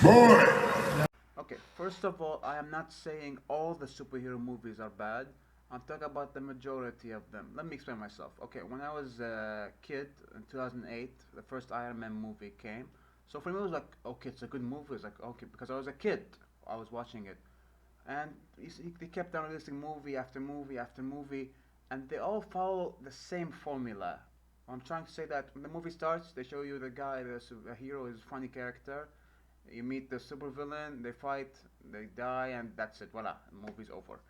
Okay, first of all, I am not saying all the superhero movies are bad. I'm talking about the majority of them. Let me explain myself. Okay, when I was a kid in 2008, the first Iron Man movie came. So for me, it was like, okay, it's a good movie. It's like, okay, because I was a kid, I was watching it. And you see, they kept on releasing movie after movie after movie, and they all follow the same formula. I'm trying to say that when the movie starts, they show you the guy, the hero is a funny character. You meet the supervillain, they fight, they die, and that's it. Voila, the movie's over.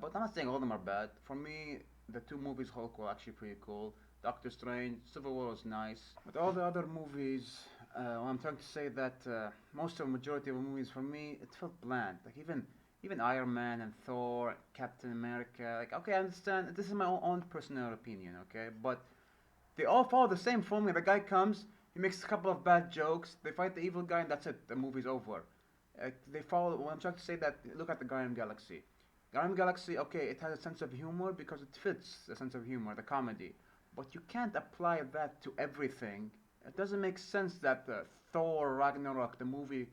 But I'm not saying all of them are bad. For me, the two movies Hulk were actually pretty cool. Doctor Strange, Civil War was nice, but all the other movies, I'm trying to say that most of the majority of the movies for me, it felt bland. Like even Iron Man and Thor, Captain America. Like okay, I understand. This is my own personal opinion, okay, but they all follow the same formula. The guy comes, he makes a couple of bad jokes, they fight the evil guy, and that's it. The movie's over. They follow. Well, I'm trying to say that. Look at the Guardian Galaxy. Guardian Galaxy, okay, it has a sense of humor because it fits the sense of humor, the comedy. But you can't apply that to everything. It doesn't make sense that Thor Ragnarok, the movie,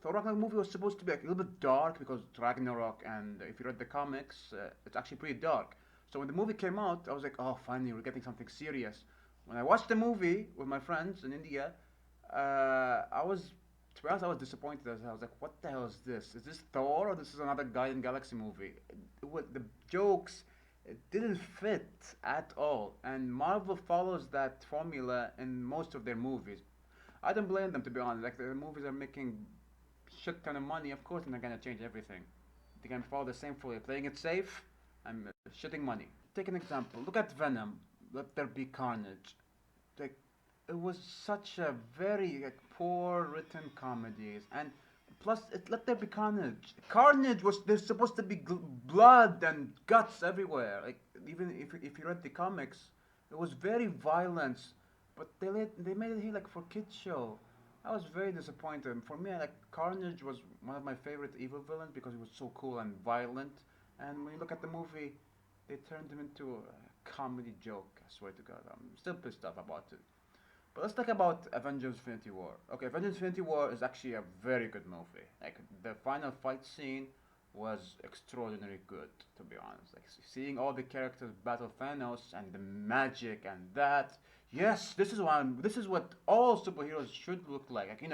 Thor Ragnarok movie was supposed to be like a little bit dark because it's Ragnarok, and if you read the comics, it's actually pretty dark. So when the movie came out, I was like, oh, finally, we're getting something serious. When I watched the movie with my friends in India, I was, to be honest, I was disappointed. I was like, what the hell is this? Is this Thor or this is another Guardian Galaxy movie? The jokes it didn't fit at all, and Marvel follows that formula in most of their movies. I don't blame them to be honest. Like the movies are making shit ton of money. Of course, they're not gonna change everything. They can follow the same formula, playing it safe and shitting money. Take an example. Look at Venom. Let there be carnage. Like it was such a very like, poor written comedies, and plus it let there be carnage. Carnage was there's supposed to be blood and guts everywhere. Like even if you read the comics, it was very violent, but they made it here like for kids show. I was very disappointed. For me, like Carnage was one of my favorite evil villains because he was so cool and violent. And when you look at the movie, they turned him into a comedy joke. I swear to God, I'm still pissed off about it. But let's talk about Avengers Infinity War. Okay, Avengers Infinity War is actually a very good movie. Like, the final fight scene was extraordinarily good, to be honest. Like, seeing all the characters battle Thanos and the magic and that. Yes, this is what all superheroes should look like. Like, it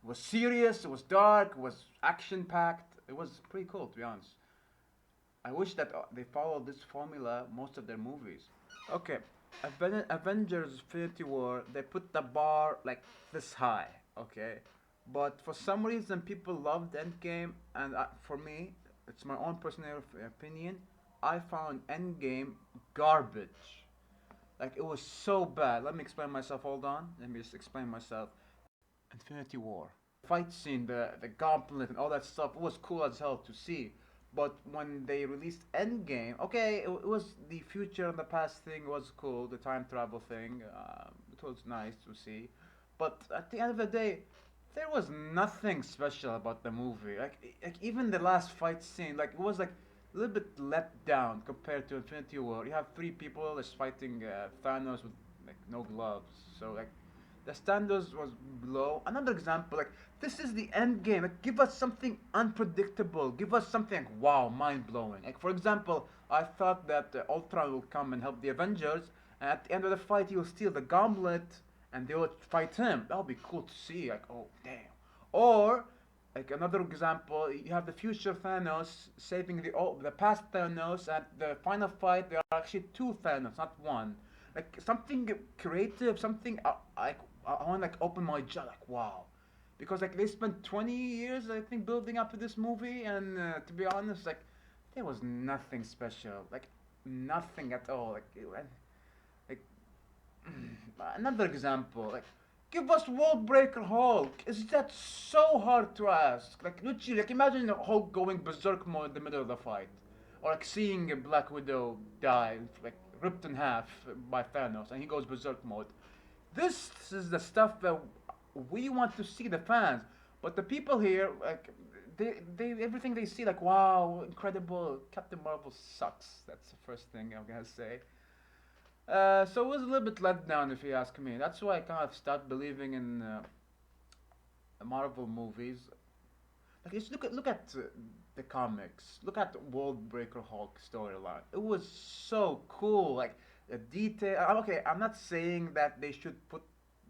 was serious, it was dark, it was action packed. It was pretty cool, to be honest. I wish that they followed this formula most of their movies. Okay, Avengers Infinity War, they put the bar like this high, okay? But for some reason, people loved Endgame, and for me, it's my own personal opinion, I found Endgame garbage. Like, it was so bad. Let me explain myself, hold on. Let me just explain myself. Infinity War. Fight scene, the gauntlet and all that stuff, it was cool as hell to see. But when they released Endgame, okay, it was the future and the past thing was cool, the time travel thing, it was nice to see. But at the end of the day, there was nothing special about the movie. Like even the last fight scene, like it was like a little bit let down compared to Infinity War. You have three people just fighting Thanos with like no gloves, so like the standards was low. Another example, like this is the end game. Like, give us something unpredictable. Give us something like, wow, mind blowing. Like for example, I thought that Ultron will come and help the Avengers, and at the end of the fight, he will steal the gauntlet, and they will fight him. That would be cool to see. Like, oh damn. Or like another example, you have the future Thanos saving the past Thanos. At the final fight, there are actually two Thanos, not one. Like something creative, something I want to like open my jaw, like wow, because like they spent 20 years I think building up to this movie, and to be honest, like there was nothing special, like nothing at all. Like another example, like give us World Breaker Hulk. Is that so hard to ask? Like literally, like imagine Hulk going berserk mode in the middle of the fight, or like seeing a Black Widow die, like ripped in half by Thanos, and he goes berserk mode. This is the stuff that we want to see the fans, but the people here like they everything they see like wow incredible. Captain Marvel sucks. That's the first thing I'm gonna say. So it was a little bit let down if you ask me. That's why I kind of stopped believing in Marvel movies. Like, just look at the comics. Look at the World Breaker Hulk storyline. It was so cool. Like the detail. Okay, I'm not saying that they should put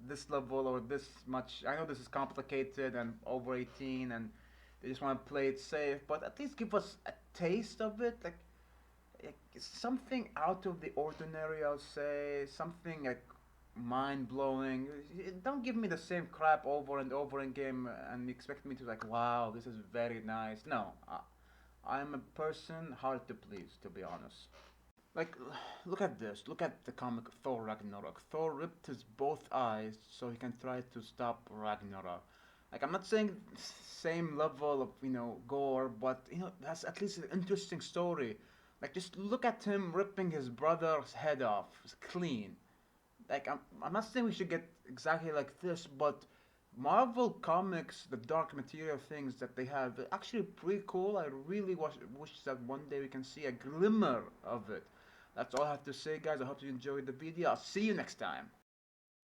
this level or this much. I know this is complicated and over 18, and they just want to play it safe. But at least give us a taste of it. Like something out of the ordinary. I'll say something like mind blowing. Don't give me the same crap over and over again and expect me to like, wow, this is very nice. No, I'm a person hard to please, to be honest. Like, look at this. Look at the comic Thor Ragnarok. Thor ripped his both eyes so he can try to stop Ragnarok. Like, I'm not saying same level of, gore, but, that's at least an interesting story. Like, just look at him ripping his brother's head off. It's clean. Like, I'm not saying we should get exactly like this, but Marvel Comics, the dark material things that they have, actually pretty cool. I really wish that one day we can see a glimmer of it. That's all I have to say, guys. I hope you enjoyed the video. I'll see you next time.